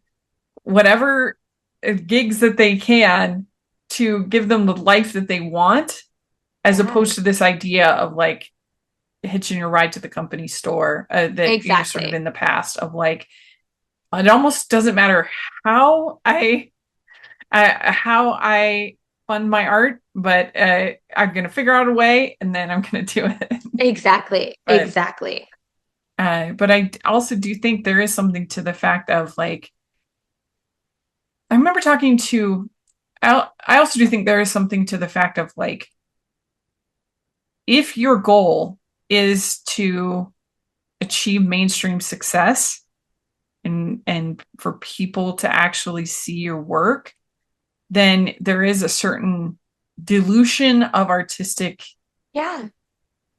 whatever gigs that they can to give them the life that they want, as Yeah, opposed to this idea of like hitching your ride to the company store, that sort of exactly. in the past of like, it almost doesn't matter how I fund my art, but I'm gonna figure out a way, and then I'm gonna do it. Exactly. but Exactly. but I also do think there is something to the fact of like, I remember talking to, I also do think there is something to the fact of like, if your goal is to achieve mainstream success and for people to actually see your work, then there is a certain dilution of artistic Yeah.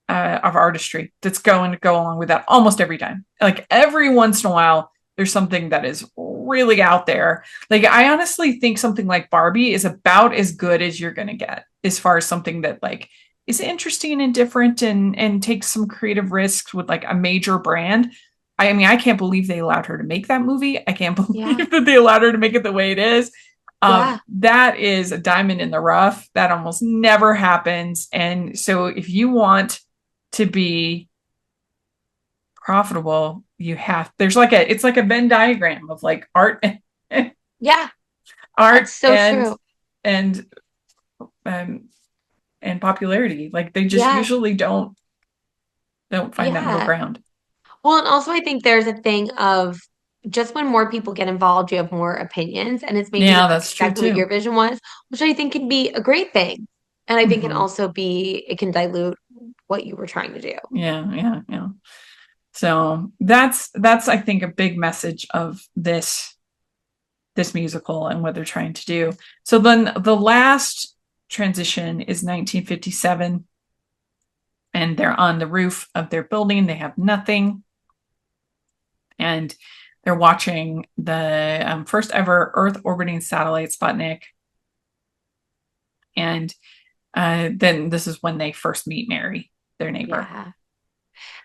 of artistry that's going to go along with that almost every time. Like every once in a while, there's something that is really out there. Like I honestly think something like Barbie is about as good as you're going to get as far as something that like is interesting and different and takes some creative risks with like a major brand. I mean, I can't believe they allowed her to make that movie. I can't Yeah. believe that they allowed her to make it the way it is. Yeah. That is a diamond in the rough. That almost never happens. And so if you want to be profitable, you have, there's like it's like a Venn diagram of like art Yeah. art That's so true. and and popularity. Like they just Yeah. usually don't find that middle Yeah. ground. Well, and also I think there's a thing of just when more people get involved, you have more opinions, and it's maybe Yeah, not that's true exactly what your too. vision was, which I think can be a great thing. And I think Hmm. it can dilute what you were trying to do. Yeah, yeah, yeah. So that's I think a big message of this musical and what they're trying to do. So then the last transition is 1957, and they're on the roof of their building. They have nothing, and they're watching the first ever Earth orbiting satellite Sputnik. And then this is when they first meet Mary, their neighbor. Yeah.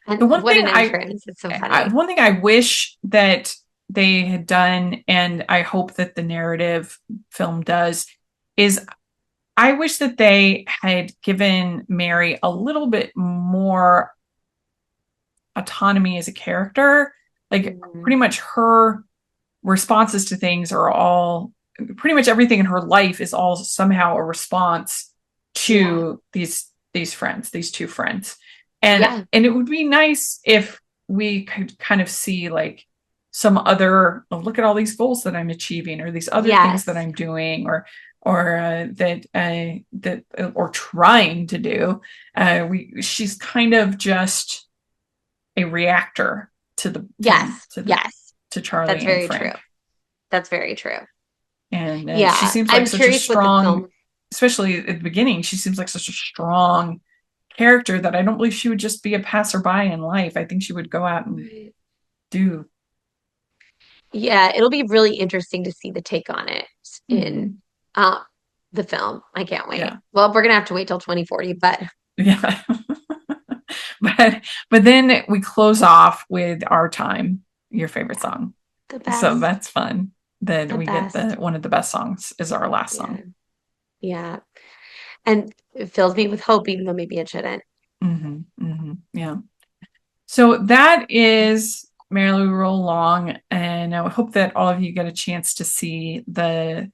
The And one what thing an entrance. It's so funny. one thing I wish that they had done, and I hope that the narrative film does, is I wish that they had given Mary a little bit more autonomy as a character. Like Mhm. pretty much her responses to things are all pretty much everything in her life is all somehow a response Yeah. to these friends, these two friends. And Yeah. it would be nice if we could kind of see like some other, oh, look at all these goals that I'm achieving, or these other things that Yes. I'm doing, or that or trying to do. We she's kind of just a reactor to the Yes. to the Yes. to That's Charlie and very true. Frank. That's very true. And she Yeah. seems like I'm such a curious what the strong, film. especially at the beginning, she seems like such a strong character that I don't believe she would just be a passerby in life. I think she would go out and Right. do. Yeah, it'll be really interesting to see the take on it in Mhm. uh, the film. I can't wait. Yeah, Well, we're gonna have to wait till 2040, but yeah. But then we close off with Our Time, your favorite song. the So best, that's fun that the we get the best. one of the best songs is our last Yeah, song. yeah. And it fills me with hope, even though maybe it shouldn't. Yeah. So that is Merrily We Roll Along, and I hope that all of you get a chance to see we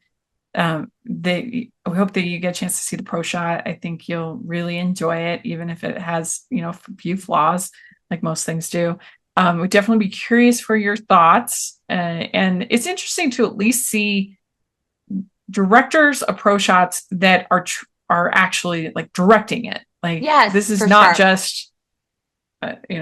hope that you get a chance to see the pro shot. I think you'll really enjoy it, even if it has, a few flaws, like most things do. We'd definitely be curious for your thoughts. And it's interesting to at least see directors of pro shots that are actually like directing it. Like this Yes, is for not sure. just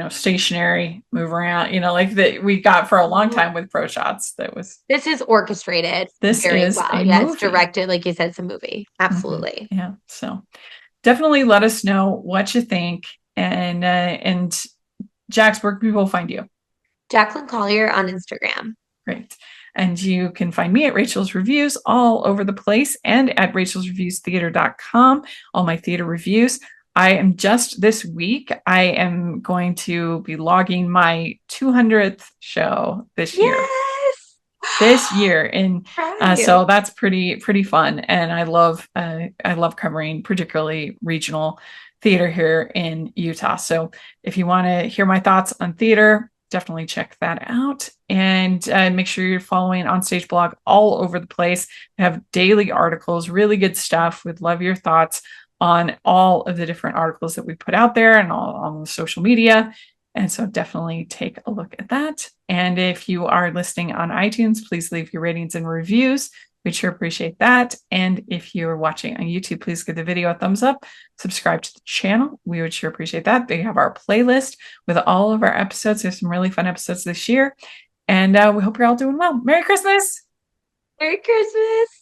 stationary, move around, like that we got for a long Mhm. time with pro shots. That was This is orchestrated This very is well. a Yeah, it's movie. directed, like you said, it's a movie. Absolutely. Yeah. So definitely let us know what you think. And Jax, where can people find you? Jacqueline Collier on Instagram. Great. And you can find me at Rachel's Reviews all over the place and at rachelsreviewstheater.com, all my theater reviews. I am just this week, I am going to be logging my 200th show this year. Yes. This year, and Proud of you. so that's pretty fun. And I love covering particularly regional theater here in Utah. So if you want to hear my thoughts on theater, definitely check that out. And make sure you're following OnStage blog all over the place. We have daily articles, really good stuff. We'd love your thoughts on all of the different articles that we put out there and all on the social media. And so definitely take a look at that. And if you are listening on iTunes, please leave your ratings and reviews. We'd sure appreciate that. And if you're watching on YouTube, please give the video a thumbs up, subscribe to the channel. We would sure appreciate that. They have our playlist with all of our episodes. There's some really fun episodes this year. And we hope you're all doing well. Merry Christmas! Merry Christmas.